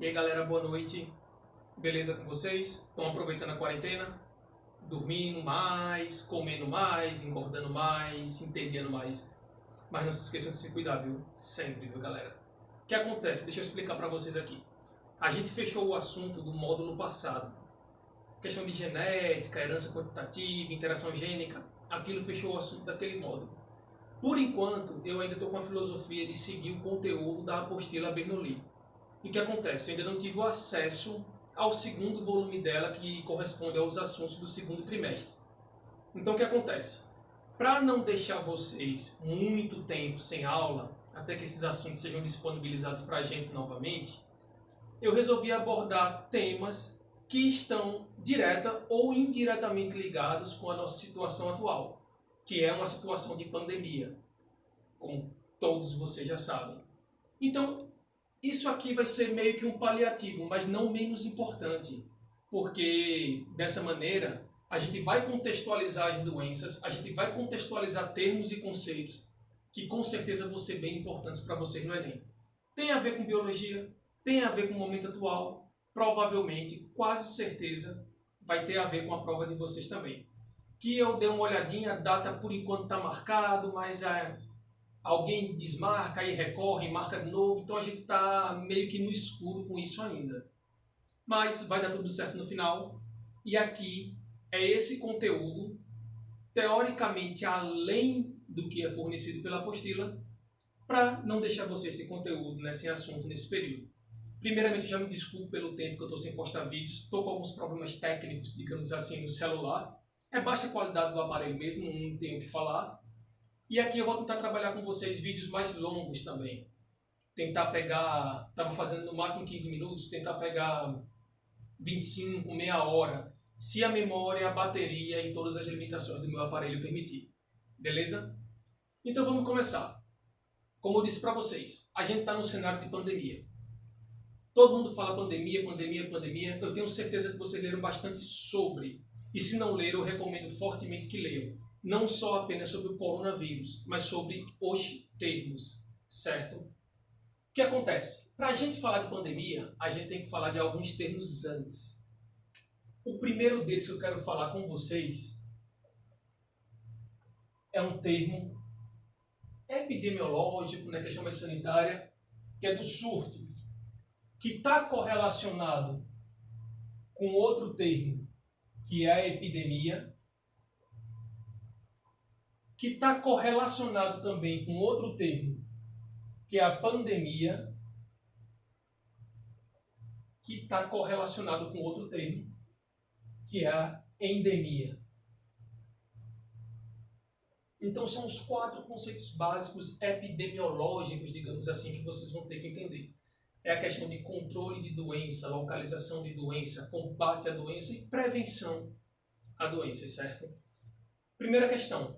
E aí galera, boa noite, beleza com vocês? Estão aproveitando a quarentena? Dormindo mais, comendo mais, engordando mais, entediando mais. Mas não se esqueçam de se cuidar, viu? Sempre, viu galera? O que acontece? Deixa eu explicar pra vocês aqui. A gente fechou o assunto do módulo passado. Questão de genética, herança quantitativa, interação gênica. Aquilo fechou o assunto daquele módulo. Por enquanto, eu ainda estou com a filosofia de seguir o conteúdo da apostila Bernoulli. E o que acontece? Eu ainda não tive o acesso ao segundo volume dela, que corresponde aos assuntos do segundo trimestre. Então o que acontece? Para não deixar vocês muito tempo sem aula, até que esses assuntos sejam disponibilizados para a gente novamente, eu resolvi abordar temas que estão direta ou indiretamente ligados com a nossa situação atual, que é uma situação de pandemia, como todos vocês já sabem. Então, isso aqui vai ser meio que um paliativo, mas não menos importante, porque dessa maneira a gente vai contextualizar as doenças, a gente vai contextualizar termos e conceitos que com certeza vão ser bem importantes para vocês no Enem. Tem a ver com biologia, tem a ver com o momento atual, provavelmente, quase certeza, vai ter a ver com a prova de vocês também. Que eu dei uma olhadinha, a data por enquanto está marcado, mas alguém desmarca e recorre, marca de novo, então a gente está meio que no escuro com isso ainda. Mas vai dar tudo certo no final. E aqui é esse conteúdo, teoricamente além do que é fornecido pela apostila, para não deixar você sem conteúdo, né, sem assunto nesse período. Primeiramente, eu já me desculpo pelo tempo que eu estou sem postar vídeos, estou com alguns problemas técnicos, digamos assim, no celular. É baixa qualidade do aparelho mesmo, não tenho o que falar. E aqui eu vou tentar trabalhar com vocês vídeos mais longos também. Tentar pegar, estava fazendo no máximo 15 minutos, tentar pegar 25, meia hora, se a memória, a bateria e todas as limitações do meu aparelho permitir. Beleza? Então vamos começar. Como eu disse para vocês, a gente está no cenário de pandemia. Todo mundo fala pandemia, pandemia, pandemia. Eu tenho certeza que vocês leram bastante sobre. E se não leram, eu recomendo fortemente que leiam. Não só apenas sobre o coronavírus, mas sobre os termos, certo? O que acontece? Para a gente falar de pandemia, a gente tem que falar de alguns termos antes. O primeiro deles que eu quero falar com vocês é um termo epidemiológico, né, questão mais sanitária, que é do surto, que está correlacionado com outro termo, que é a epidemia, que está correlacionado também com outro termo, que é a pandemia, que está correlacionado com outro termo, que é a endemia. Então são os 4 conceitos básicos epidemiológicos, digamos assim, que vocês vão ter que entender. É a questão de controle de doença, localização de doença, combate à doença e prevenção à doença, certo? Primeira questão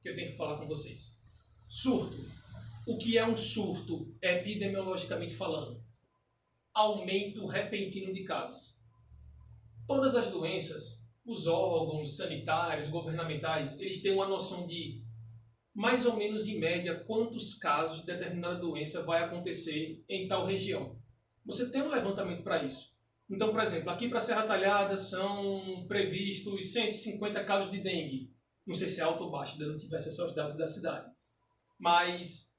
que eu tenho que falar com vocês. Surto. O que é um surto epidemiologicamente falando? Aumento repentino de casos. Todas as doenças, os órgãos sanitários, governamentais, eles têm uma noção de mais ou menos em média quantos casos de determinada doença vai acontecer em tal região. Você tem um levantamento para isso. Então, por exemplo, aqui para Serra Talhada são previstos 150 casos de dengue. Não sei se é alto ou baixo, ainda não tive acesso aos dados da cidade. Mas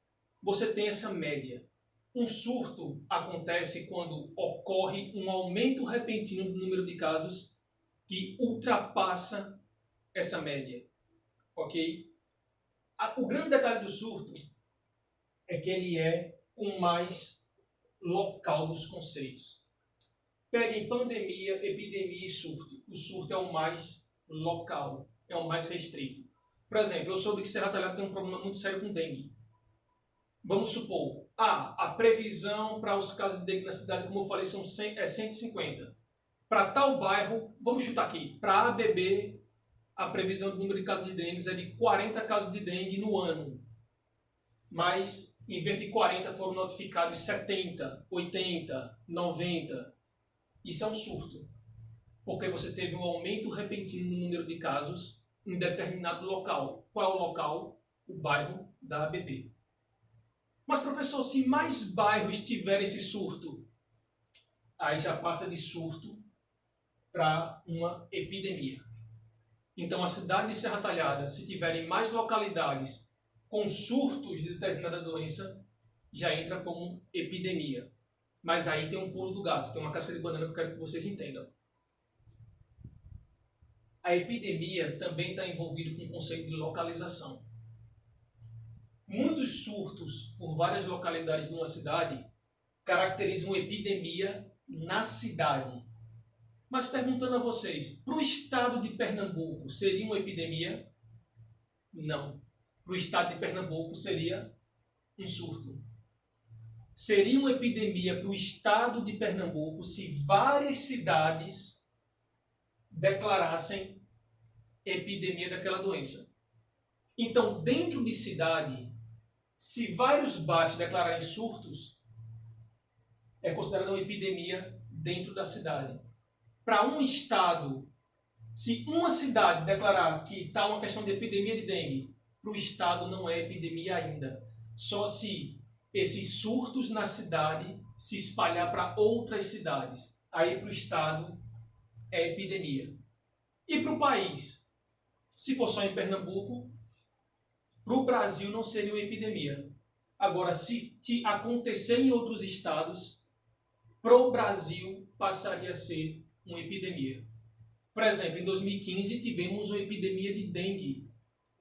você tem essa média. Um surto acontece quando ocorre um aumento repentino do número de casos que ultrapassa essa média. Ok? O grande detalhe do surto é que ele é o mais local dos conceitos. Peguem pandemia, epidemia e surto. O surto é o mais local, é o mais restrito. Por exemplo, eu soube que Serra Talhada tem um problema muito sério com dengue. Vamos supor, a previsão para os casos de dengue na cidade, como eu falei, são 150. Para tal bairro, vamos chutar aqui, para ABB, a previsão do número de casos de dengue é de 40 casos de dengue no ano. Mas, em vez de 40, foram notificados 70, 80, 90. Isso é um surto. Porque você teve um aumento repentino no número de casos em determinado local. Qual é o local? O bairro da ABB. Mas, professor, se mais bairros tiverem esse surto, aí já passa de surto para uma epidemia. Então, a cidade de Serra Talhada, se tiverem mais localidades com surtos de determinada doença, já entra como epidemia. Mas aí tem um pulo do gato, tem uma casca de banana que eu quero que vocês entendam. A epidemia também está envolvida com o conceito de localização. Muitos surtos por várias localidades de uma cidade caracterizam epidemia na cidade. Mas perguntando a vocês, para o estado de Pernambuco seria uma epidemia? Não. Para o estado de Pernambuco seria um surto. Seria uma epidemia para o estado de Pernambuco se várias cidades declarassem epidemia daquela doença. Então, dentro de cidade, se vários bairros declararem surtos, é considerada uma epidemia dentro da cidade. Para um estado, se uma cidade declarar que está uma questão de epidemia de dengue, para o estado não é epidemia ainda. Só se esses surtos na cidade se espalhar para outras cidades. Aí para o estado é epidemia. E para o país? Se for só em Pernambuco, para o Brasil não seria uma epidemia. Agora, se acontecer em outros estados, para o Brasil passaria a ser uma epidemia. Por exemplo, em 2015 tivemos uma epidemia de dengue,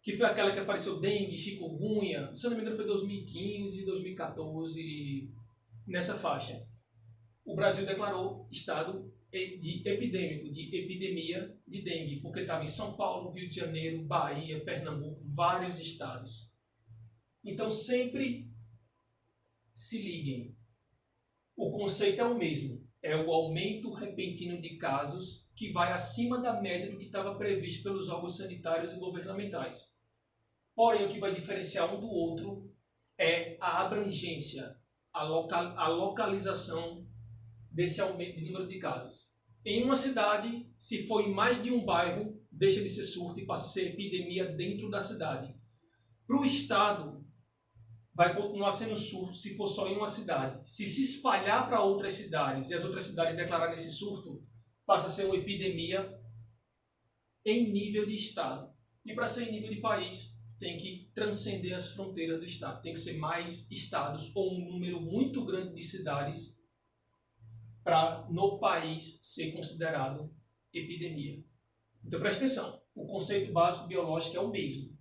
que foi aquela que apareceu dengue, chikungunya, se não me engano foi 2015, 2014, nessa faixa. O Brasil declarou estado de epidêmico, de epidemia de dengue, porque estava em São Paulo, Rio de Janeiro, Bahia, Pernambuco, vários estados. Então sempre se liguem. O conceito é o mesmo, é o aumento repentino de casos que vai acima da média do que estava previsto pelos órgãos sanitários e governamentais. Porém, o que vai diferenciar um do outro é a abrangência, a localização desse aumento de número de casos. Em uma cidade, se for em mais de um bairro, deixa de ser surto e passa a ser epidemia dentro da cidade. Para o estado, vai continuar sendo surto se for só em uma cidade. Se espalhar para outras cidades e as outras cidades declararem esse surto, passa a ser uma epidemia em nível de estado. E para ser em nível de país, tem que transcender as fronteiras do estado. Tem que ser mais estados ou um número muito grande de cidades para no país ser considerado epidemia. Então preste atenção, o conceito básico biológico é o mesmo,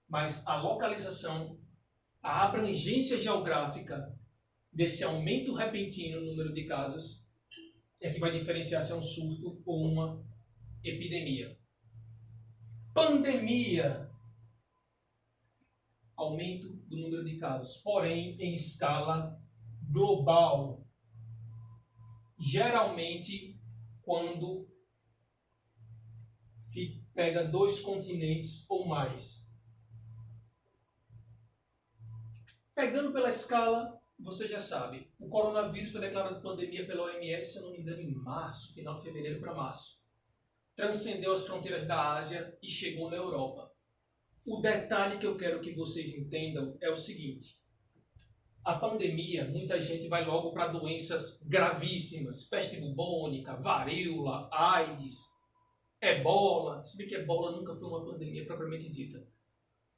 mas a localização, a abrangência geográfica desse aumento repentino no número de casos é que vai diferenciar se é um surto ou uma epidemia. Pandemia, aumento do número de casos, porém em escala global. Geralmente, quando pega 2 continentes ou mais. Pegando pela escala, você já sabe, o coronavírus foi declarado pandemia pela OMS, se eu não me engano, em março, final de fevereiro para março. Transcendeu as fronteiras da Ásia e chegou na Europa. O detalhe que eu quero que vocês entendam é o seguinte: a pandemia, muita gente vai logo para doenças gravíssimas, peste bubônica, varíola, AIDS, ebola. Se bem que ebola nunca foi uma pandemia propriamente dita.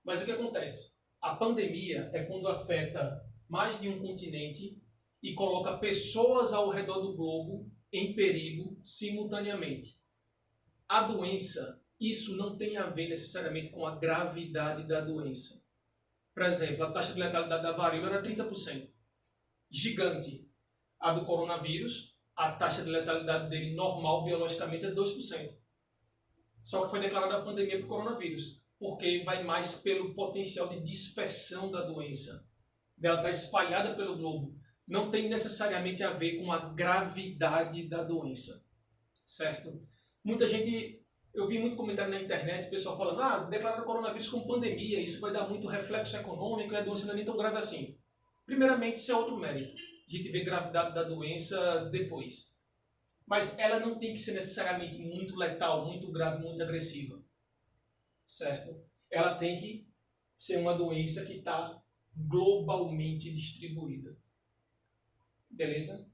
Mas o que acontece? A pandemia é quando afeta mais de um continente e coloca pessoas ao redor do globo em perigo simultaneamente. A doença, isso não tem a ver necessariamente com a gravidade da doença. Por exemplo, a taxa de letalidade da varíola era 30%. Gigante. A do coronavírus, a taxa de letalidade dele normal, biologicamente, é 2%. Só que foi declarada a pandemia para o coronavírus, porque vai mais pelo potencial de dispersão da doença. Ela está espalhada pelo globo. Não tem necessariamente a ver com a gravidade da doença. Certo? Muita gente... Eu vi muito comentário na internet, o pessoal falando, declarar o coronavírus como pandemia, isso vai dar muito reflexo econômico e a doença não é nem tão grave assim. Primeiramente, isso é outro mérito. A gente vê a gravidade da doença depois. Mas ela não tem que ser necessariamente muito letal, muito grave, muito agressiva. Certo? Ela tem que ser uma doença que está globalmente distribuída. Beleza?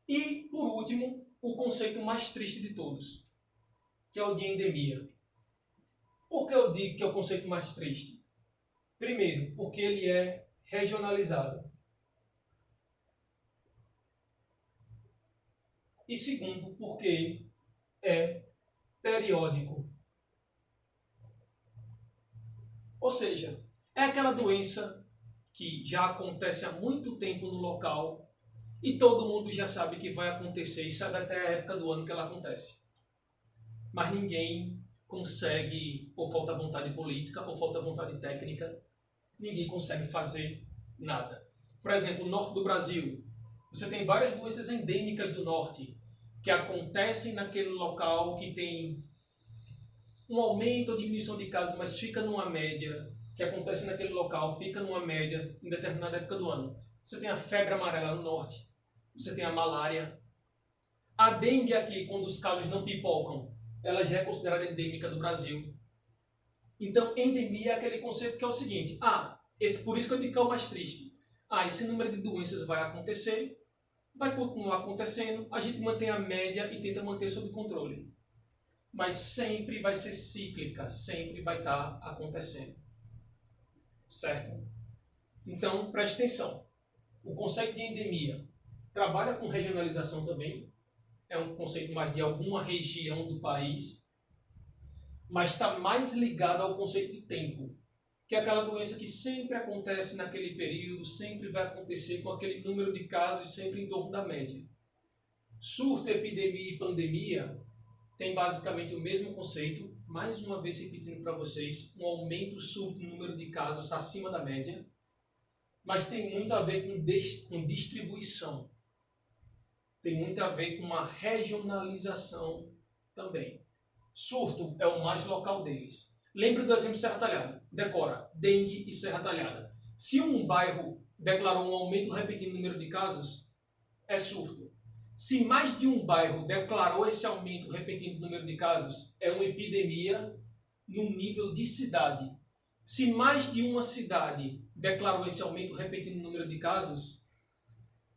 E, por último, o conceito mais triste de todos, que é o de endemia. Por que eu digo que é o conceito mais triste? Primeiro, porque ele é regionalizado. E segundo, porque é periódico. Ou seja, é aquela doença que já acontece há muito tempo no local e todo mundo já sabe que vai acontecer e sabe até a época do ano que ela acontece. Mas ninguém consegue, por falta de vontade política, por falta de vontade técnica, ninguém consegue fazer nada. Por exemplo, no norte do Brasil, você tem várias doenças endêmicas do norte que acontecem naquele local que tem um aumento ou diminuição de casos, mas fica numa média, que acontece naquele local, fica numa média em determinada época do ano. Você tem a febre amarela no norte, você tem a malária. A dengue aqui, quando os casos não pipocam, ela já é considerada endêmica do Brasil. Então, endemia é aquele conceito que é o seguinte, por isso que eu digo que é o mais triste. Esse número de doenças vai acontecer, vai continuar acontecendo, a gente mantém a média e tenta manter sob controle. Mas sempre vai ser cíclica, sempre vai estar acontecendo. Certo? Então, preste atenção. O conceito de endemia trabalha com regionalização também, é um conceito mais de alguma região do país, mas está mais ligado ao conceito de tempo, que é aquela doença que sempre acontece naquele período, sempre vai acontecer com aquele número de casos sempre em torno da média. Surto, epidemia e pandemia tem basicamente o mesmo conceito, mais uma vez repetindo para vocês, um aumento súbito no número de casos acima da média, mas tem muito a ver com distribuição. Tem muito a ver com uma regionalização também. Surto é o mais local deles. Lembre do exemplo de Serra Talhada. Decora, dengue e Serra Talhada. Se um bairro declarou um aumento repetido no número de casos, é surto. Se mais de um bairro declarou esse aumento repetido no número de casos, é uma epidemia no nível de cidade. Se mais de uma cidade declarou esse aumento repetido no número de casos,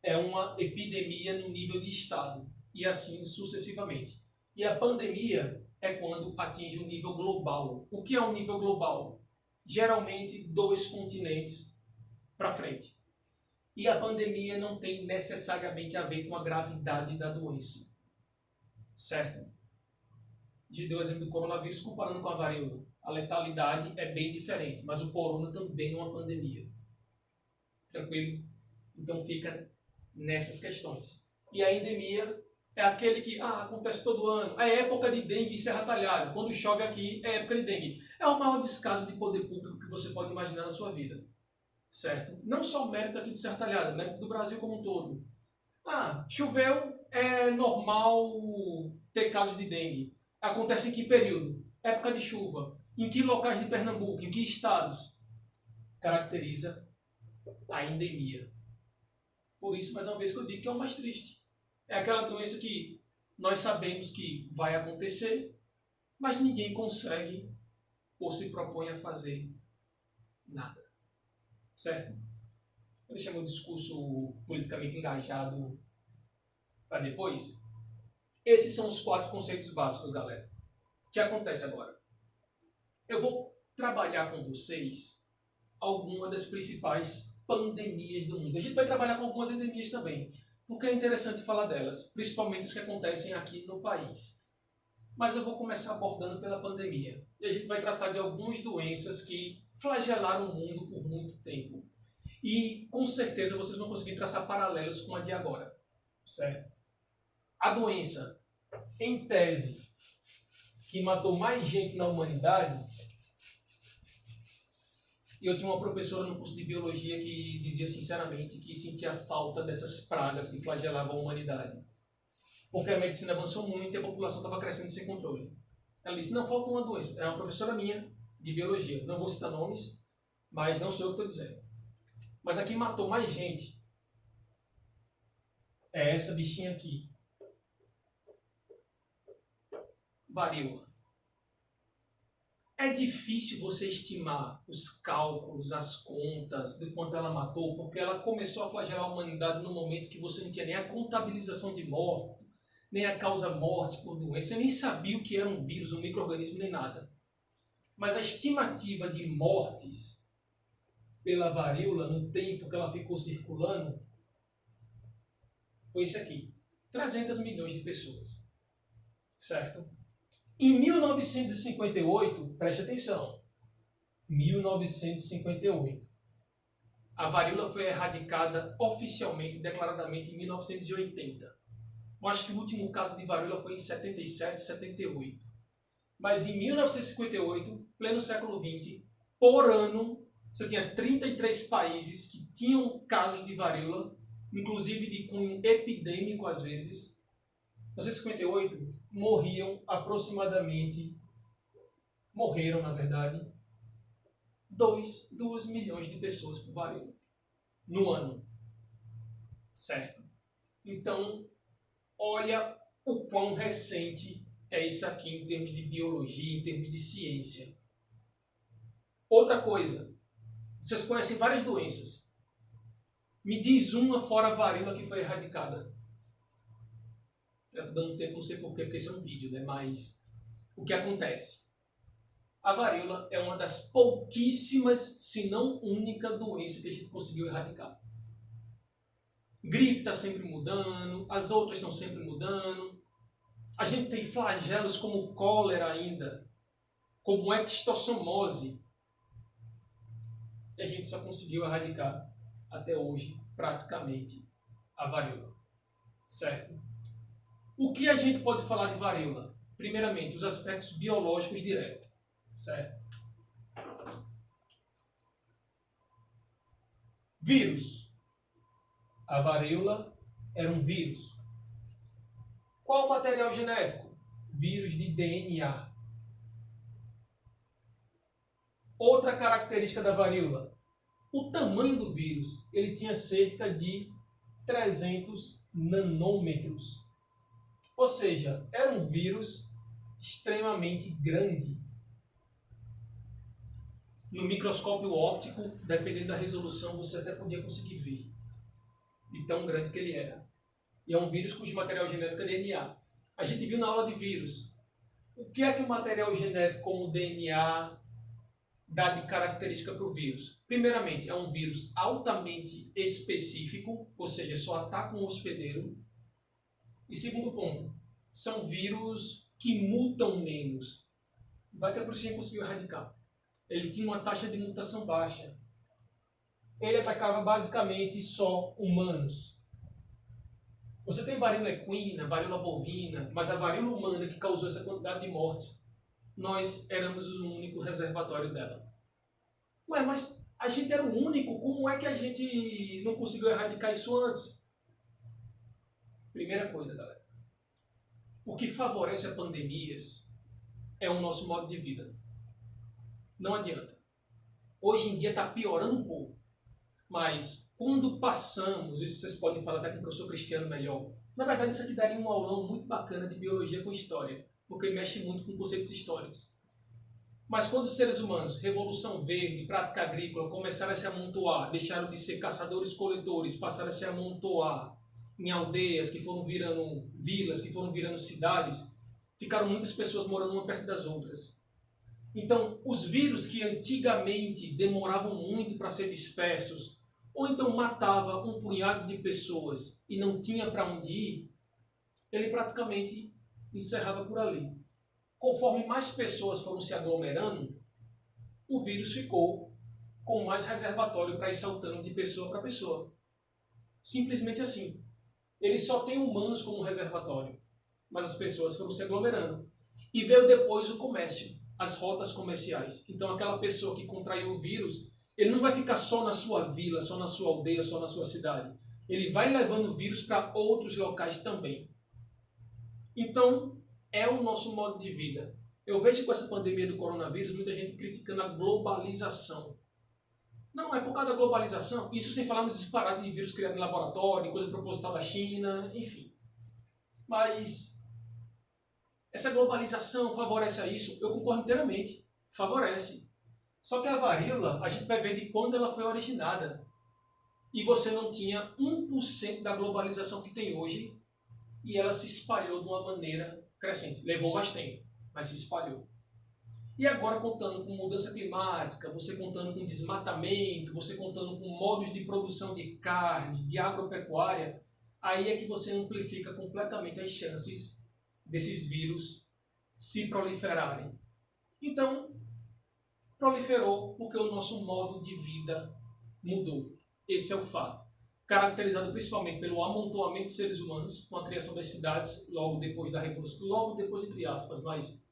é uma epidemia no nível de estado. E assim sucessivamente. E a pandemia é quando atinge o nível global. O que é um nível global? Geralmente 2 continentes para frente. E a pandemia não tem necessariamente a ver com a gravidade da doença. Certo? A gente deu o exemplo do coronavírus comparando com a varíola. A letalidade é bem diferente, mas o corona também é uma pandemia. Tranquilo? Então fica nessas questões. E a endemia é aquele que acontece todo ano. É época de dengue e Serra Talhada. Quando chove aqui, é época de dengue. É o maior descaso de poder público que você pode imaginar na sua vida. Certo? Não só o mérito aqui de Serra Talhada, mérito do Brasil como um todo. Choveu, é normal ter casos de dengue. Acontece em que período? Época de chuva. Em que locais de Pernambuco? Em que estados? Caracteriza a endemia. Por isso, mais uma vez que eu digo que é o mais triste. É aquela doença que nós sabemos que vai acontecer, mas ninguém consegue ou se propõe a fazer nada. Certo? Eu deixei meu discurso politicamente engajado para depois. Esses são os 4 conceitos básicos, galera. O que acontece agora? Eu vou trabalhar com vocês algumas das principais pandemias do mundo. A gente vai trabalhar com algumas endemias também, porque é interessante falar delas, principalmente as que acontecem aqui no país. Mas eu vou começar abordando pela pandemia. E a gente vai tratar de algumas doenças que flagelaram o mundo por muito tempo. E com certeza vocês vão conseguir traçar paralelos com a de agora. Certo? A doença, em tese, que matou mais gente na humanidade. E eu tinha uma professora no curso de biologia que dizia sinceramente que sentia falta dessas pragas que flagelavam a humanidade. Porque a medicina avançou muito e a população estava crescendo sem controle. Ela disse, não, falta uma doença. É uma professora minha de biologia. Não vou citar nomes, mas não sou eu que estou dizendo. Mas a que matou mais gente é essa bichinha aqui. Varíola. É difícil você estimar os cálculos, as contas de quanto ela matou, porque ela começou a flagelar a humanidade no momento que você não tinha nem a contabilização de morte, nem a causa mortes por doença, você nem sabia o que era um vírus, um micro-organismo, nem nada. Mas a estimativa de mortes pela varíola, no tempo que ela ficou circulando, foi isso aqui. 300 milhões de pessoas. Certo? Em 1958, preste atenção, 1958, a varíola foi erradicada oficialmente, declaradamente, em 1980. Eu acho que o último caso de varíola foi em 77, 78. Mas em 1958, pleno século XX, por ano, você tinha 33 países que tinham casos de varíola, inclusive de cunho epidêmico às vezes. Em 1958, morreram, na verdade, 2 milhões de pessoas por varíola no ano. Certo? Então, olha o quão recente é isso aqui em termos de biologia, em termos de ciência. Outra coisa, vocês conhecem várias doenças. Me diz uma fora a varíola que foi erradicada. Eu estou dando tempo, não sei porquê, porque esse é um vídeo, né? Mas o que acontece? A varíola é uma das pouquíssimas, se não única, doença que a gente conseguiu erradicar. Gripe está sempre mudando, as outras estão sempre mudando. A gente tem flagelos como cólera ainda, como ectossomose. E a gente só conseguiu erradicar, até hoje, praticamente, a varíola. Certo? O que a gente pode falar de varíola? Primeiramente, os aspectos biológicos diretos. Certo? Vírus. A varíola era um vírus. Qual o material genético? Vírus de DNA. Outra característica da varíola. O tamanho do vírus. Ele tinha cerca de 300 nanômetros. Ou seja, era um vírus extremamente grande. No microscópio óptico, dependendo da resolução, você até podia conseguir ver de tão grande que ele era. E é um vírus cujo material genético é DNA. A gente viu na aula de vírus. O que é que o material genético como o DNA dá de característica para o vírus? Primeiramente, é um vírus altamente específico, ou seja, só ataca um hospedeiro. E segundo ponto, são vírus que mutam menos. Vai que é por isso que a gente conseguiu erradicar. Ele tinha uma taxa de mutação baixa. Ele atacava basicamente só humanos. Você tem varíola equina, varíola bovina, mas a varíola humana que causou essa quantidade de mortes, nós éramos o único reservatório dela. Ué, mas a gente era o único, como é que a gente não conseguiu erradicar isso antes? Primeira coisa, galera. O que favorece as pandemias é o nosso modo de vida. Não adianta. Hoje em dia está piorando um pouco. Mas quando passamos, isso vocês podem falar até com o professor Cristiano melhor, na verdade isso aqui daria um aulão muito bacana de biologia com história, porque mexe muito com conceitos históricos. Mas quando os seres humanos, Revolução Verde, prática agrícola, começaram a se amontoar, deixaram de ser caçadores-coletores, passaram a se amontoar em aldeias que foram virando vilas, que foram virando cidades, ficaram muitas pessoas morando uma perto das outras. Então, os vírus que antigamente demoravam muito para ser dispersos, ou então matava um punhado de pessoas e não tinha para onde ir, ele praticamente encerrava por ali. Conforme mais pessoas foram se aglomerando, o vírus ficou com mais reservatório para ir saltando de pessoa para pessoa. Simplesmente assim. Ele só tem humanos como reservatório, mas as pessoas foram se aglomerando. E veio depois o comércio, as rotas comerciais. Então aquela pessoa que contraiu o vírus, ele não vai ficar só na sua vila, só na sua aldeia, só na sua cidade. Ele vai levando o vírus para outros locais também. Então, é o nosso modo de vida. Eu vejo com essa pandemia do coronavírus muita gente criticando a globalização. Não, é por causa da globalização. Isso sem falar nos disparates de vírus criados em laboratório, coisa proposital da China, enfim. Mas essa globalização favorece a isso? Eu concordo inteiramente. favorece. Só que a varíola, a gente vai ver de quando ela foi originada. E você não tinha 1% da globalização que tem hoje, e ela se espalhou de uma maneira crescente. Levou mais tempo, mas se espalhou. E agora, contando com mudança climática, você contando com desmatamento, você contando com modos de produção de carne, de agropecuária, aí é que você amplifica completamente as chances desses vírus se proliferarem. Então, proliferou porque o nosso modo de vida mudou. Esse é o fato. Caracterizado principalmente pelo amontoamento de seres humanos, com a criação das cidades logo depois da Revolução, logo depois entre aspas, mas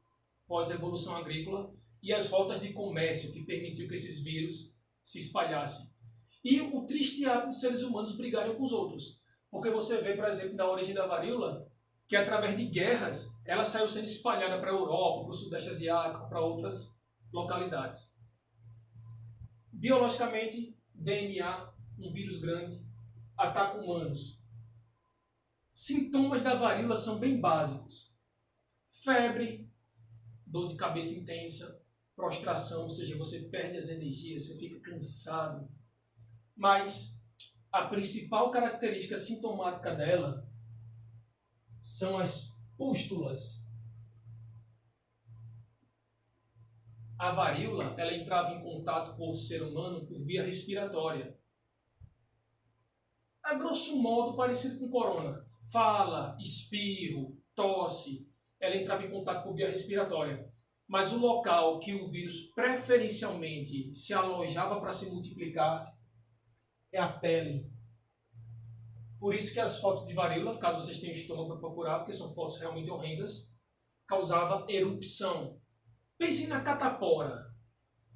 pós-revolução agrícola, e as rotas de comércio que permitiu que esses vírus se espalhassem. E o triste hábito de seres humanos brigarem com os outros. Porque você vê, por exemplo, na origem da varíola, que através de guerras, ela saiu sendo espalhada para a Europa, para o Sudeste Asiático, para outras localidades. Biologicamente, DNA, um vírus grande, ataca humanos. Sintomas da varíola são bem básicos. Febre, dor de cabeça intensa, prostração, ou seja, você perde as energias, você fica cansado. Mas a principal característica sintomática dela são as pústulas. A varíola, ela entrava em contato com outro ser humano por via respiratória. A grosso modo, parecido com corona. Fala, espirro, tosse, ela entrava em contato por via respiratória. Mas o local que o vírus preferencialmente se alojava para se multiplicar é a pele. Por isso que as fotos de varíola, caso vocês tenham estômago para procurar, porque são fotos realmente horrendas, causava erupção. Pensem na catapora,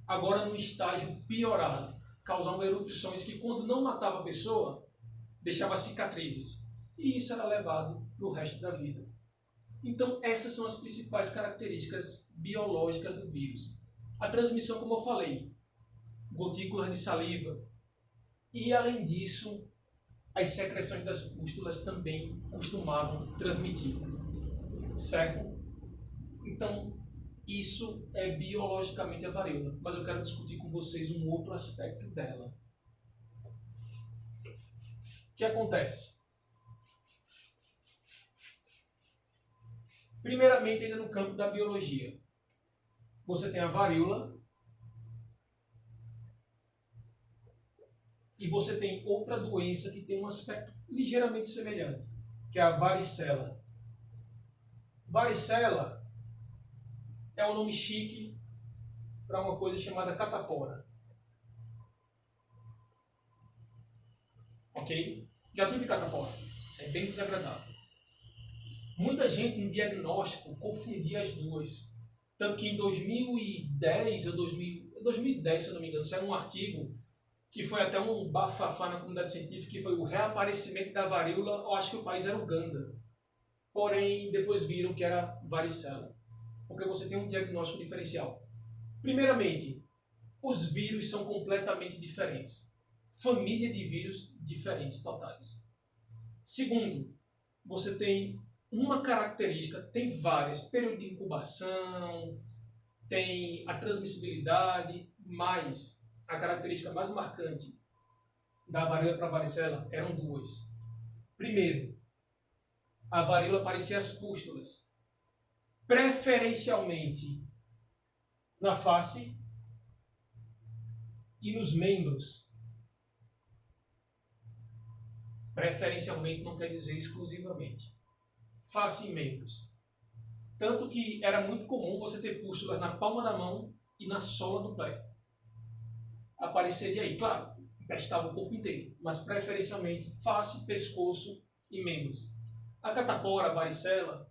agora num estágio piorado. Causavam erupções que, quando não matava a pessoa, deixava cicatrizes. E isso era levado para o resto da vida. Então, essas são as principais características biológicas do vírus. A transmissão, como eu falei, gotículas de saliva. E, além disso, as secreções das pústulas também costumavam transmitir. Certo? Então, isso é biologicamente a varíola. Mas eu quero discutir com vocês um outro aspecto dela. O que acontece? Primeiramente, ainda no campo da biologia. Você tem a varíola e você tem outra doença que tem um aspecto ligeiramente semelhante, que é a varicela. Varicela é um nome chique para uma coisa chamada catapora. Ok? Já tive catapora. É bem desagradável. Muita gente no diagnóstico confundia as duas. Tanto que em 2010, ou 2010, se eu não me engano, saiu um artigo que foi até um bafafá na comunidade científica, que foi o reaparecimento da varíola, eu acho que o país era Uganda. Porém, depois viram que era varicela. Porque você tem um diagnóstico diferencial. Primeiramente, os vírus são completamente diferentes. Família de vírus diferentes totais. Segundo, você tem uma característica, tem várias, período de incubação, tem a transmissibilidade, mas a característica mais marcante da varíola para a varicela eram duas. Primeiro, a varíola parecia as pústulas, preferencialmente na face e nos membros. Preferencialmente não quer dizer exclusivamente. Face e membros. Tanto que era muito comum você ter pústulas na palma da mão e na sola do pé. Apareceria aí, claro, empestava o corpo inteiro, mas preferencialmente face, pescoço e membros. A catapora, a varicela,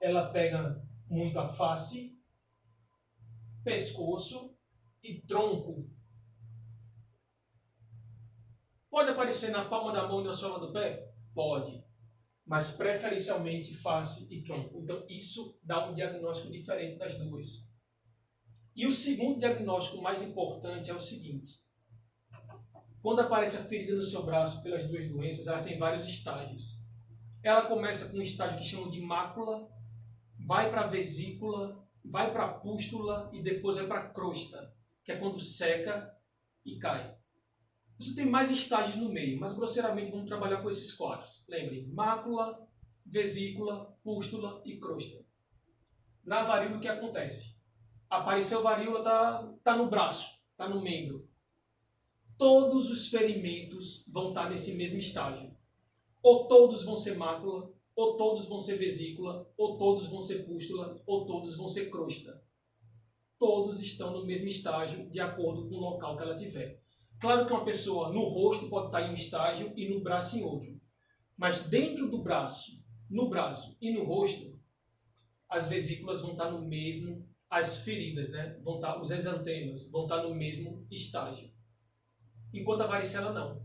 ela pega muito a face, pescoço e tronco. Pode aparecer na palma da mão e na sola do pé? Pode. Mas preferencialmente face e tronco. Então isso dá um diagnóstico diferente das duas. E o segundo diagnóstico mais importante é o seguinte. Quando aparece a ferida no seu braço pelas duas doenças, ela tem vários estágios. Ela começa com um estágio que chamam de mácula, vai para a vesícula vai para a pústula e depois vai para a crosta, que é quando seca e cai. Você tem mais estágios no meio, mas grosseiramente vamos trabalhar com esses quatro. Lembrem, mácula, vesícula, pústula e crosta. Na varíola o que acontece? Apareceu varíola, tá no braço, tá no membro. Todos os ferimentos vão estar nesse mesmo estágio. Ou todos vão ser mácula, ou todos vão ser vesícula, ou todos vão ser pústula, ou todos vão ser crosta. Todos estão no mesmo estágio, de acordo com o local que ela tiver. Claro que uma pessoa no rosto pode estar em um estágio e no braço em outro. Mas dentro do braço, no braço e no rosto, as vesículas vão estar no mesmo, as feridas, né? Vão estar, os exantemas vão estar no mesmo estágio. Enquanto a varicela não.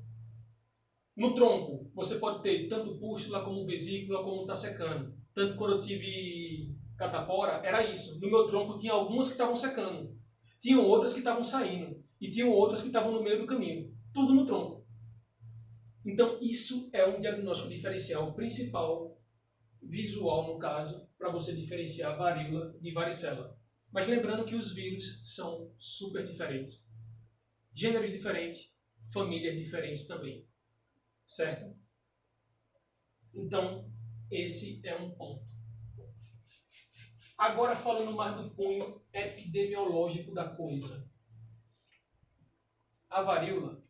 No tronco, você pode ter tanto pústula como vesícula, como está secando. Tanto quando eu tive catapora, era isso. No meu tronco tinha algumas que estavam secando. Tinham outras que estavam saindo. E tinham outras que estavam no meio do caminho. Tudo no tronco. Então, isso é um diagnóstico diferencial principal, visual no caso, para você diferenciar varíola de varicela. Mas lembrando que os vírus são super diferentes. Gêneros diferentes, famílias diferentes também. Certo? Então, esse é um ponto. Agora, falando mais do cunho epidemiológico da coisa. A varíola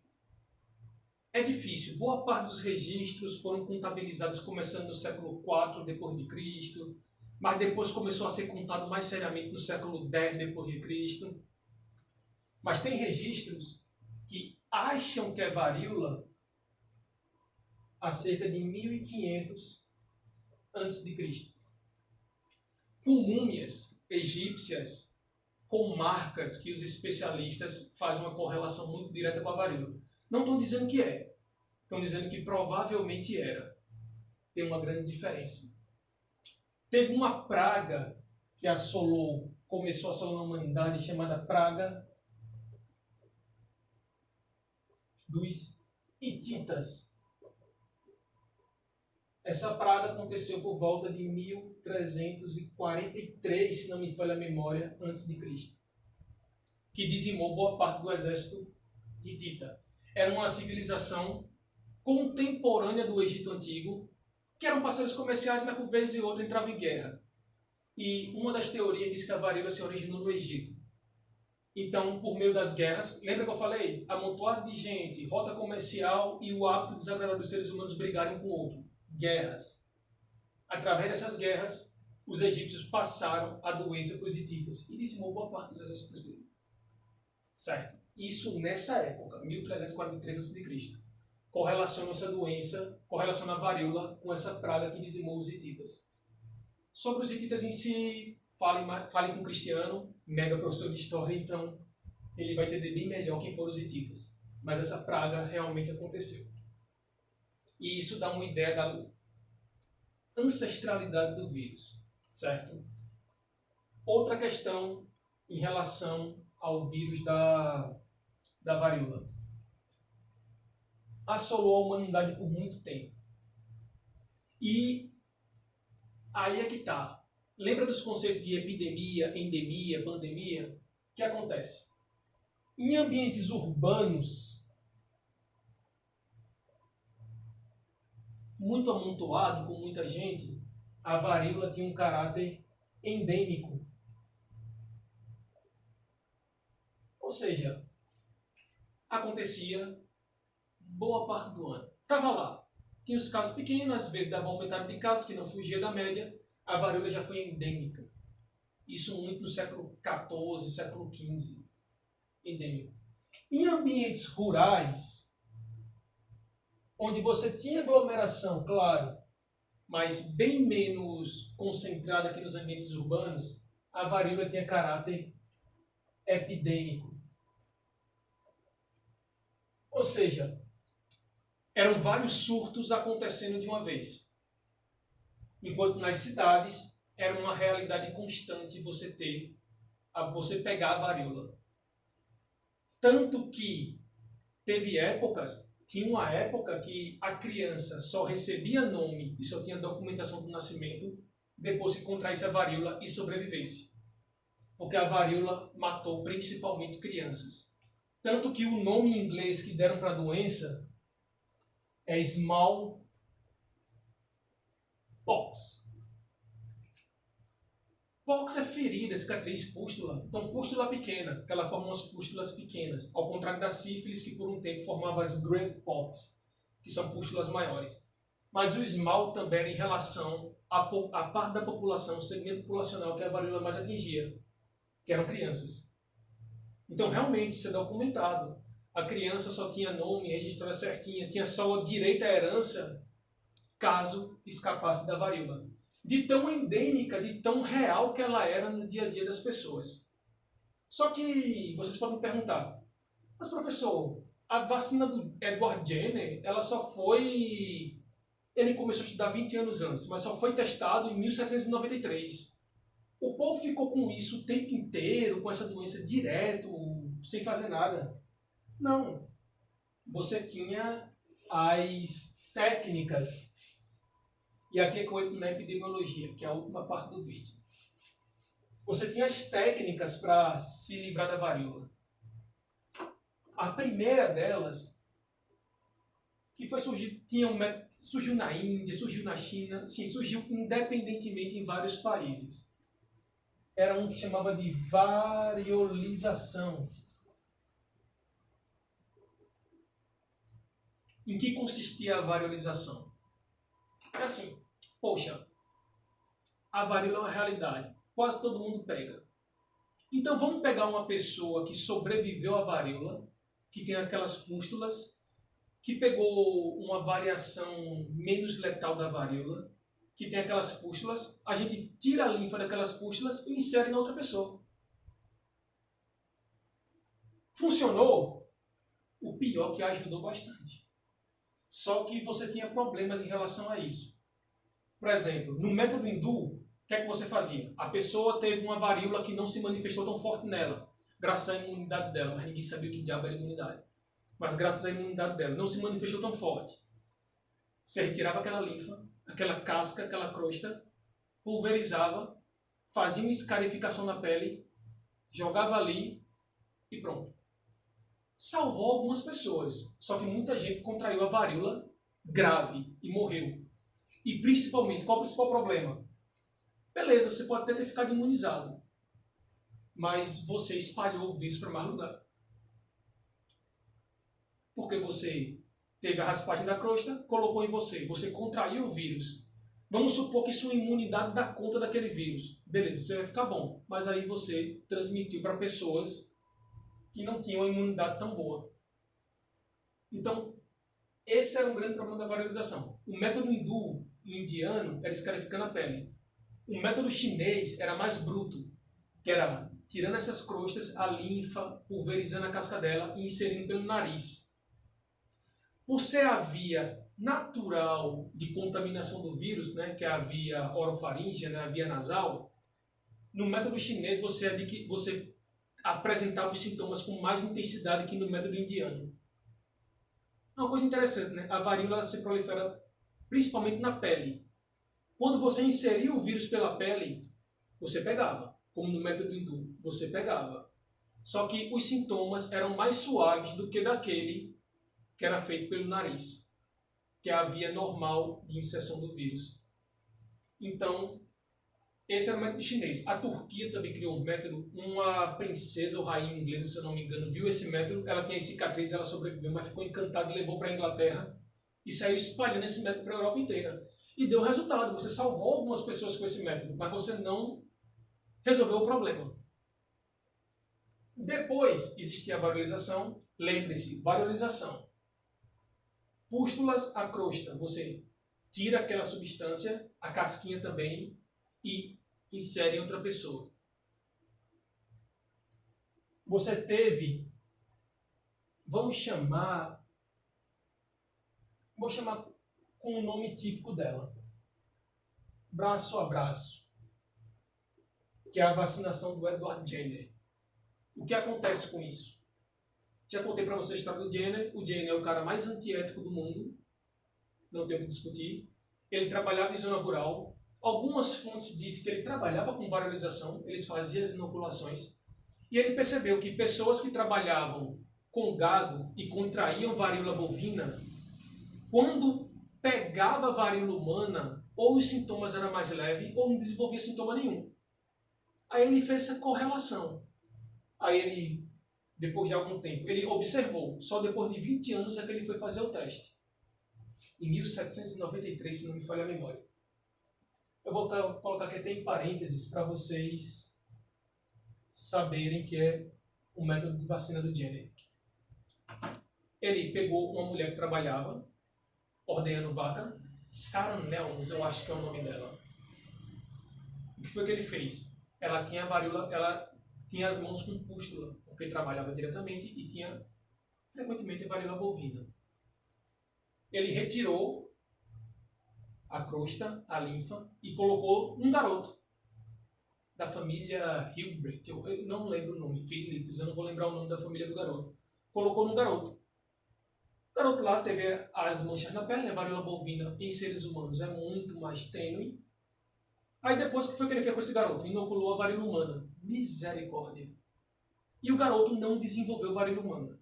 é difícil. Boa parte dos registros foram contabilizados começando no século IV d.C., mas depois começou a ser contado mais seriamente no século X d.C. Mas tem registros que acham que é varíola há cerca de 1500 a.C. Com múmias egípcias, com marcas que os especialistas fazem uma correlação muito direta com a varíola. Não estão dizendo que é, estão dizendo que provavelmente era. Tem uma grande diferença. Teve uma praga que começou a assolar na humanidade, chamada praga dos hititas. Essa praga aconteceu por volta de 1343, se não me falha a memória, antes de Cristo, que dizimou boa parte do exército hitita. Era uma civilização contemporânea do Egito Antigo, que eram parceiros comerciais, mas por vez e outra entravam em guerra. E uma das teorias diz que a varíola se originou no Egito. Então, por meio das guerras, lembra que eu falei? Amontoado de gente, rota comercial e o hábito desagradável dos seres humanos brigarem um com o outro. Guerras. Através dessas guerras, os egípcios passaram a doença para os hititas e dizimou boa parte dos exércitos dele. Certo? Isso nessa época, 1343 a.C. Correlaciona essa doença, correlaciona a varíola com essa praga que dizimou os hititas. Sobre os hititas em si, fale com o Cristiano, mega professor de história, então ele vai entender bem melhor quem foram os hititas. Mas essa praga realmente aconteceu. E isso dá uma ideia da ancestralidade do vírus, certo? Outra questão em relação ao vírus da varíola. Assolou a humanidade por muito tempo. E aí é que está. Lembra dos conceitos de epidemia, endemia, pandemia? O que acontece? Em ambientes urbanos, muito amontoado, com muita gente, a varíola tinha um caráter endêmico. Ou seja, acontecia boa parte do ano. Estava lá. Tinha os casos pequenos, às vezes dava aumentado de casos, que não fugia da média. A varíola já foi endêmica. Isso muito no século XIV, século XV. Endêmico. Em ambientes rurais, onde você tinha aglomeração, claro, mas bem menos concentrada que nos ambientes urbanos, a varíola tinha caráter epidêmico. Ou seja, eram vários surtos acontecendo de uma vez. Enquanto nas cidades era uma realidade constante você pegar a varíola. Tanto que tinha uma época que a criança só recebia nome e só tinha documentação do nascimento depois que contraísse a varíola e sobrevivesse. porque a varíola matou principalmente crianças. Tanto que o nome em inglês que deram para a doença é smallpox. Pox é ferida, cicatriz, pústula. Então, pústula pequena, que ela forma umas pústulas pequenas, ao contrário da sífilis, que por um tempo formava as great pox, que são pústulas maiores. Mas o small também era em relação à parte da população, o segmento populacional que a varíola mais atingia, que eram crianças. Então, realmente, isso é documentado. A criança só tinha nome, registrada certinha, tinha só direito à herança caso escapasse da varíola. De tão endêmica, de tão real que ela era no dia a dia das pessoas. Só que vocês podem perguntar, mas professor, a vacina do Edward Jenner, ela só foi... Ele começou a estudar 20 anos antes, mas só foi testado em 1793. O povo ficou com isso o tempo inteiro, com essa doença direto, sem fazer nada. Não. Você tinha as técnicas. E aqui é que eu entro na epidemiologia, que é a última parte do vídeo. Você tinha as técnicas para se livrar da varíola. A primeira delas, que foi surgiu na Índia, surgiu na China, sim, surgiu independentemente em vários países. Era um que chamava de variolização. Em que consistia a variolização? É assim, poxa, a varíola é uma realidade, quase todo mundo pega. Então vamos pegar uma pessoa que sobreviveu à varíola, que tem aquelas pústulas, que pegou uma variação menos letal da varíola, que tem aquelas pústulas, a gente tira a linfa daquelas pústulas e insere na outra pessoa. Funcionou? O pior que ajudou bastante. Só que você tinha problemas em relação a isso. Por exemplo, no método hindu, o que é que você fazia? A pessoa teve uma varíola que não se manifestou tão forte nela, graças à imunidade dela, mas ninguém sabia o que diabo era imunidade. Mas graças à imunidade dela, não se manifestou tão forte. Você retirava aquela linfa, aquela casca, aquela crosta, pulverizava, fazia uma escarificação na pele, jogava ali e pronto. Salvou algumas pessoas, só que muita gente contraiu a varíola grave e morreu. E principalmente, qual é o principal problema? Beleza, você pode até ter ficado imunizado, mas você espalhou o vírus para mais lugar. Porque você teve a raspagem da crosta, colocou em você, você contraiu o vírus. Vamos supor que sua imunidade dá conta daquele vírus. Beleza, você vai ficar bom, mas aí você transmitiu para pessoas que não tinham uma imunidade tão boa. Então, esse era um grande problema da variolização. O método hindu, indiano, era escarificando a pele. O método chinês era mais bruto, que era tirando essas crostas, a linfa, pulverizando a casca dela e inserindo pelo nariz. Por ser a via natural de contaminação do vírus, né, que é a via orofaríngea, né, a via nasal, no método chinês você apresentava os sintomas com mais intensidade que no método indiano. Uma coisa interessante, né? A varíola se prolifera principalmente na pele. Quando você inseria o vírus pela pele, você pegava. Como no método hindu, você pegava. Só que os sintomas eram mais suaves do que daquele que era feito pelo nariz, que é a via normal de inserção do vírus. Então, esse é o método chinês. A Turquia também criou um método. Uma princesa ou rainha inglesa, se eu não me engano, viu esse método. Ela tinha cicatriz, ela sobreviveu, mas ficou encantada e levou para a Inglaterra e saiu espalhando esse método para a Europa inteira. E deu resultado. Você salvou algumas pessoas com esse método, mas você não resolveu o problema. Depois existia a variolização. Lembre-se, variolização. Pústulas, a crosta. Você tira aquela substância, a casquinha também, e insere em outra pessoa. Você teve, vou chamar com o nome típico dela, braço a braço, que é a vacinação do Edward Jenner. O que acontece com isso? Já contei para vocês a história do Jenner. O Jenner é o cara mais antiético do mundo, não tem o que discutir. Ele trabalhava em zona rural, Algumas fontes dizem que ele trabalhava com variolização, eles faziam as inoculações, e ele percebeu que pessoas que trabalhavam com gado e contraíam varíola bovina, quando pegava a varíola humana, ou os sintomas eram mais leves, ou não desenvolvia sintoma nenhum. Aí ele fez essa correlação. Aí ele, depois de algum tempo, ele observou, só depois de 20 anos é que ele foi fazer o teste. Em 1793, se não me falha a memória. Eu vou colocar aqui até em parênteses para vocês saberem que é o método de vacina do Jenner. Ele pegou uma mulher que trabalhava ordenhando vaca, Sarah Nelms, eu acho que é o nome dela. O que foi que ele fez? Ela tinha varíola, ela tinha as mãos com pústula, porque trabalhava diretamente e tinha frequentemente varíola bovina. Ele retirou a crosta, a linfa, e colocou um garoto da família Hilbert, eu não lembro o nome, Phillips, eu não vou lembrar o nome da família do garoto. Colocou num garoto. O garoto lá teve as manchas na pele, a varíola bovina em seres humanos é muito mais tênue. Aí depois, o que foi que ele fez com esse garoto? Inoculou a varíola humana. Misericórdia. E o garoto não desenvolveu varíola humana.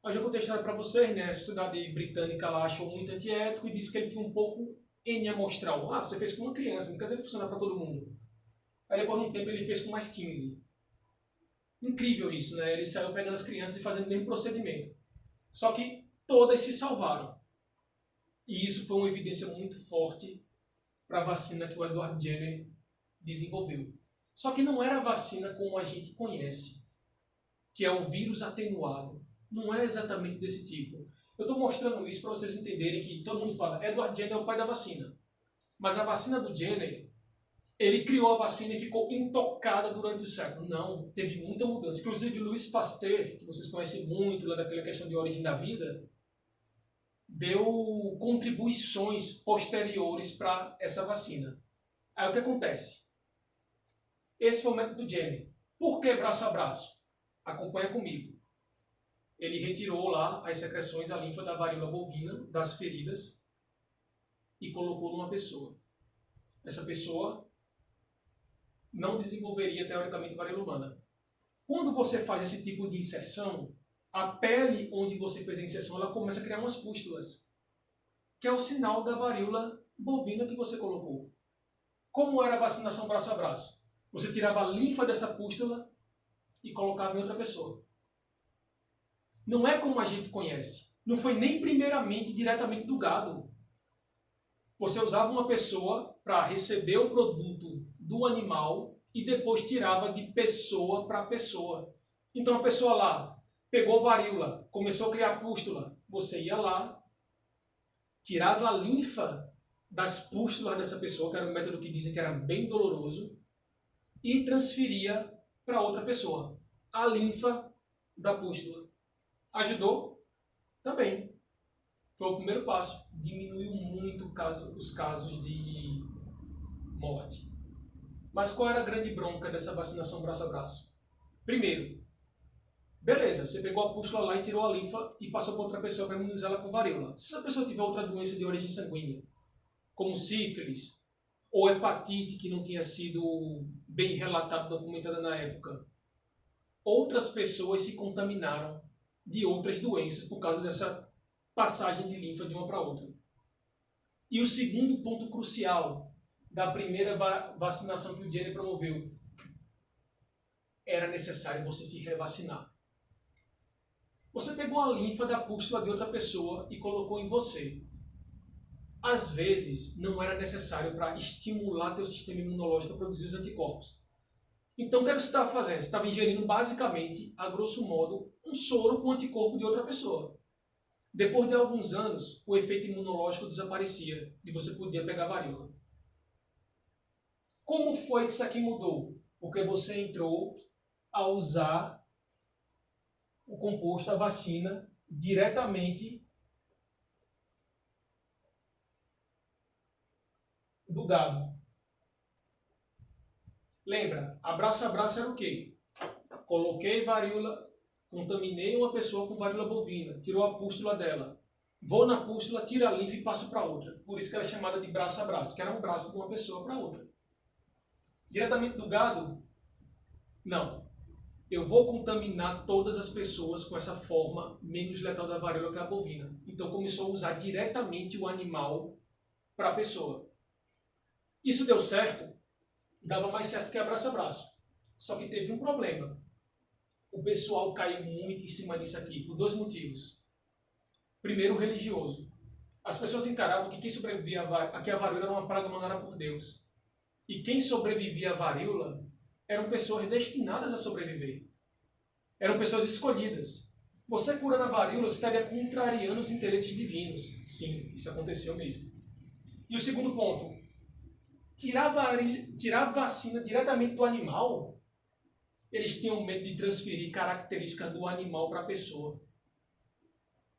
Eu já contei a história para vocês, né? A sociedade britânica lá achou muito antiético e disse que ele tinha um pouco N amostral. Ah, você fez com uma criança, não quer dizer que funciona para todo mundo. Aí depois de um tempo ele fez com mais 15. Incrível isso, né? Ele saiu pegando as crianças e fazendo o mesmo procedimento. Só que todas se salvaram. E isso foi uma evidência muito forte para a vacina que o Edward Jenner desenvolveu. Só que não era a vacina como a gente conhece, que é o vírus atenuado. Não é exatamente desse tipo. Eu estou mostrando isso para vocês entenderem que todo mundo fala Edward Jenner é o pai da vacina. Mas a vacina do Jenner, ele criou a vacina e ficou intocada durante o século. Não, teve muita mudança. Inclusive, Louis Pasteur, que vocês conhecem muito lá daquela questão de origem da vida, deu contribuições posteriores para essa vacina. Aí o que acontece? Esse foi o método do Jenner. Por que braço a braço? Acompanha comigo. Ele retirou lá as secreções, a linfa da varíola bovina, das feridas, e colocou numa pessoa. Essa pessoa não desenvolveria, teoricamente, varíola humana. Quando você faz esse tipo de inserção, a pele onde você fez a inserção, ela começa a criar umas pústulas, que é o sinal da varíola bovina que você colocou. Como era a vacinação braço a braço? Você tirava a linfa dessa pústula e colocava em outra pessoa. Não é como a gente conhece. Não foi nem primeiramente diretamente do gado. Você usava uma pessoa para receber o produto do animal e depois tirava de pessoa para pessoa. Então a pessoa lá pegou varíola, começou a criar pústula. Você ia lá, tirava a linfa das pústulas dessa pessoa, que era um método que dizem que era bem doloroso, e transferia para outra pessoa a linfa da pústula. Ajudou? Também. Foi o primeiro passo. Diminuiu muito os casos de morte. Mas qual era a grande bronca dessa vacinação braço a braço? Primeiro, beleza, você pegou a pústula lá e tirou a linfa e passou para outra pessoa para imunizá-la com varíola. Se essa pessoa tiver outra doença de origem sanguínea, como sífilis ou hepatite que não tinha sido bem relatada, documentada na época, outras pessoas se contaminaram de outras doenças por causa dessa passagem de linfa de uma para outra. E o segundo ponto crucial da primeira vacinação que o Jenner promoveu, era necessário você se revacinar. Você pegou a linfa da pústula de outra pessoa e colocou em você. Às vezes, não era necessário para estimular teu sistema imunológico a produzir os anticorpos. Então, o que você estava fazendo? Você estava ingerindo, basicamente, a grosso modo, um soro com anticorpo de outra pessoa. Depois de alguns anos, o efeito imunológico desaparecia e você podia pegar varíola. Como foi que isso aqui mudou? Porque você entrou a usar o composto, a vacina, diretamente do gado. Lembra, abraço a braço era o quê? Coloquei varíola, contaminei uma pessoa com varíola bovina, tirou a pústula dela. Vou na pústula, tiro a linfa e passo para outra. Por isso que ela é chamada de braço a braço, que era um braço de uma pessoa para outra. Diretamente do gado, não. Eu vou contaminar todas as pessoas com essa forma menos letal da varíola, que é a bovina. Então começou a usar diretamente o animal para a pessoa. Isso deu certo, dava mais certo que abraço a braço. Só que teve um problema. O pessoal caiu muito em cima disso aqui, por 2 motivos. Primeiro, o religioso. As pessoas encaravam que quem sobrevivia aqui a varíola era uma praga mandada por Deus. E quem sobrevivia à varíola eram pessoas destinadas a sobreviver. Eram pessoas escolhidas. Você curando a varíola, você estaria contrariando os interesses divinos. Sim, isso aconteceu mesmo. E o segundo ponto, tirar a vacina diretamente do animal, eles tinham medo de transferir características do animal para a pessoa.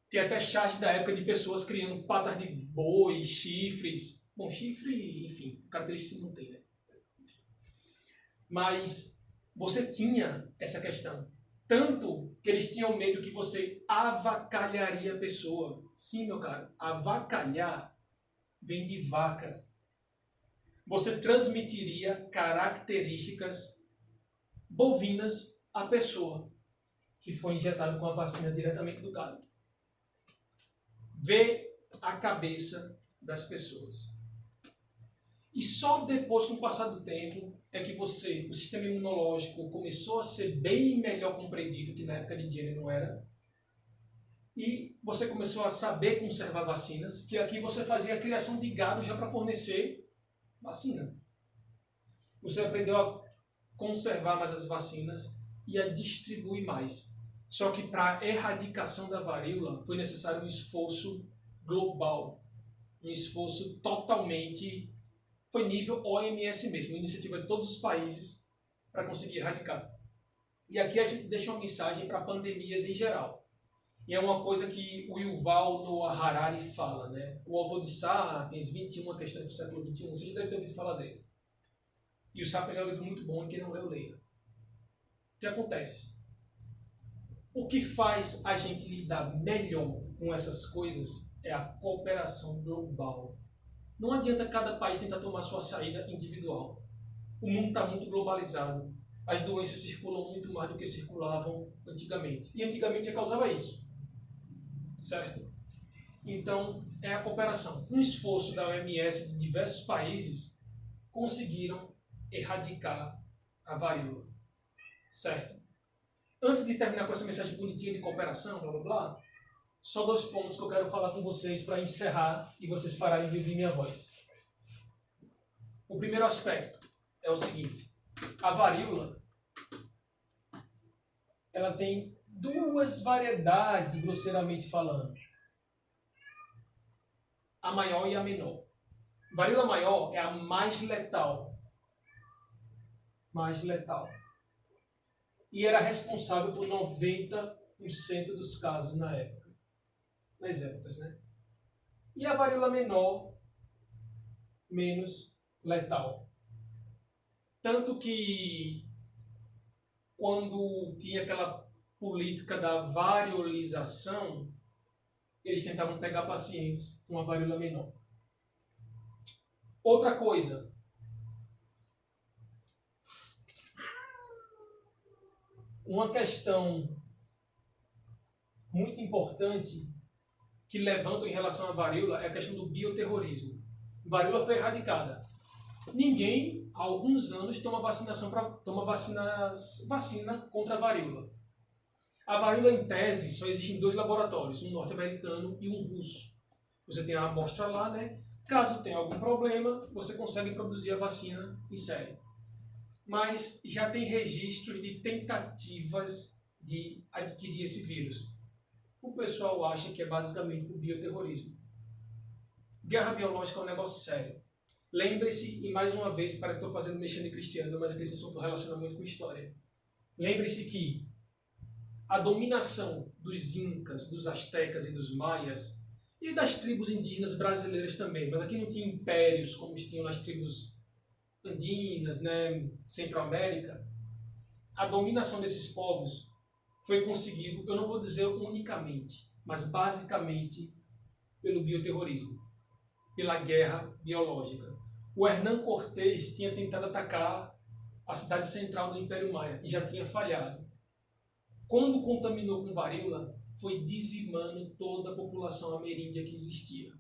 Tem até charge da época de pessoas criando patas de boi, chifres. Bom, chifre, enfim, característica não tem, né? Mas você tinha essa questão. Tanto que eles tinham medo que você avacalharia a pessoa. Sim, meu caro, avacalhar vem de vaca. Você transmitiria características bovinas à pessoa que foi injetada com a vacina diretamente do gado. Vê a cabeça das pessoas. E só depois, com o passar do tempo, é que o sistema imunológico começou a ser bem melhor compreendido, que na época de Jenner não era. E você começou a saber conservar vacinas, que aqui você fazia a criação de gado já para fornecer vacina. Você aprendeu a conservar mais as vacinas e a distribuir mais. Só que para a erradicação da varíola foi necessário um esforço global, um esforço totalmente, foi nível OMS mesmo, uma iniciativa de todos os países para conseguir erradicar. E aqui a gente deixa uma mensagem para pandemias em geral. E é uma coisa que o Yuval Noah Harari fala, né? O autor de Sapiens, 21 questões do século XXI, você já deve ter ouvido falar dele. E o Sapiens é um livro muito bom e quem não leu, leia. O que acontece? O que faz a gente lidar melhor com essas coisas é a cooperação global. Não adianta cada país tentar tomar sua saída individual. O mundo está muito globalizado. As doenças circulam muito mais do que circulavam antigamente. E antigamente já causava isso. Certo? Então, é a cooperação. Um esforço da OMS de diversos países conseguiram erradicar a varíola. Certo? Antes de terminar com essa mensagem bonitinha de cooperação, blá blá blá, só 2 pontos que eu quero falar com vocês para encerrar e vocês pararem de ouvir minha voz. O primeiro aspecto é o seguinte: a varíola ela tem 2 variedades, grosseiramente falando. A maior e a menor. Varíola maior é a mais letal. Mais letal. E era responsável por 90% dos casos na época. Nas épocas, né? E a varíola menor, menos letal. Tanto que, quando tinha aquela política da variolização, eles tentavam pegar pacientes com a varíola menor. Outra coisa. Uma questão muito importante que levantam em relação à varíola é a questão do bioterrorismo. A varíola foi erradicada. Ninguém, há alguns anos, toma vacina contra a varíola. A varíola, em tese, só existe em 2 laboratórios, um norte-americano e um russo. Você tem a amostra lá, né? Caso tenha algum problema, você consegue produzir a vacina em série. Mas já tem registros de tentativas de adquirir esse vírus. O pessoal acha que é basicamente o bioterrorismo. Guerra biológica é um negócio sério. Lembre-se, e mais uma vez, parece que estou fazendo mexendo de cristiano, mas aqui esse assunto relaciona muito com história. Lembre-se que a dominação dos incas, dos astecas e dos maias, e das tribos indígenas brasileiras também, mas aqui não tinha impérios como tinham nas tribos andinas, né, Centro-América. A dominação desses povos foi conseguido, eu não vou dizer unicamente, mas basicamente pelo bioterrorismo, pela guerra biológica. O Hernán Cortés tinha tentado atacar a cidade central do Império Maia e já tinha falhado. Quando contaminou com varíola, foi dizimando toda a população ameríndia que existia,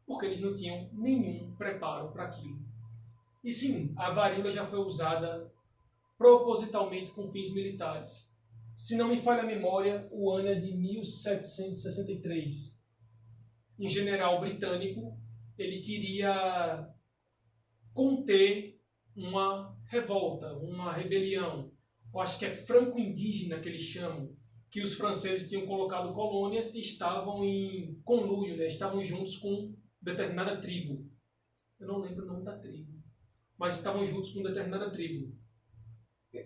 porque eles não tinham nenhum preparo para aquilo. E sim, a varíola já foi usada propositalmente com fins militares. Se não me falha a memória, o ano é de 1763. Um general britânico, ele queria conter uma revolta, uma rebelião. Eu acho que é franco-indígena que eles chamam, que os franceses tinham colocado colônias e estavam em conluio, né? Estavam juntos com determinada tribo. Eu não lembro o nome da tribo, mas estavam juntos com determinada tribo.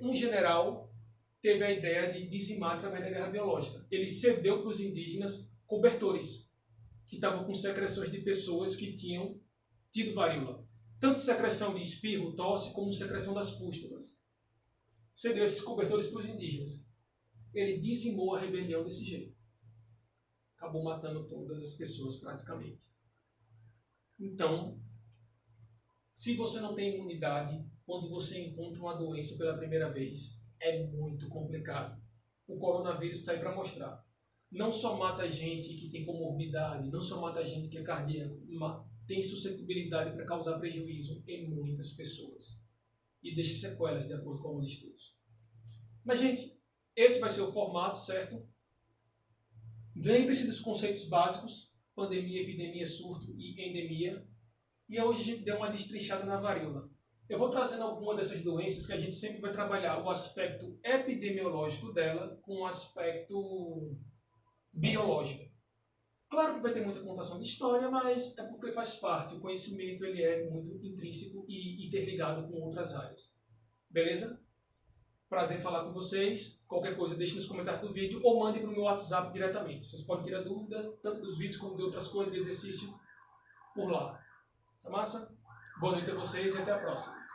Um general teve a ideia de dizimar através da guerra biológica. Ele cedeu para os indígenas cobertores, que estavam com secreções de pessoas que tinham tido varíola. Tanto secreção de espirro, tosse, como secreção das pústulas. Cedeu esses cobertores para os indígenas. Ele dizimou a rebelião desse jeito. Acabou matando todas as pessoas praticamente. Então, se você não tem imunidade, quando você encontra uma doença pela primeira vez, é muito complicado. O coronavírus está aí para mostrar. Não só mata gente que tem comorbidade, não só mata gente que é cardíaco, mas tem suscetibilidade para causar prejuízo em muitas pessoas. E deixa sequelas, de acordo com alguns estudos. Mas, gente, esse vai ser o formato, certo? Lembre-se dos conceitos básicos: pandemia, epidemia, surto e endemia. E hoje a gente deu uma destrinchada na varíola. Eu vou trazendo alguma dessas doenças que a gente sempre vai trabalhar o aspecto epidemiológico dela com o aspecto biológico. Claro que vai ter muita contação de história, mas é porque faz parte. O conhecimento ele é muito intrínseco e interligado com outras áreas. Beleza? Prazer em falar com vocês. Qualquer coisa deixe nos comentários do vídeo ou mande para o meu WhatsApp diretamente. Vocês podem tirar dúvida, tanto dos vídeos como de outras coisas de exercício por lá. Tá massa? Boa noite a vocês e até a próxima.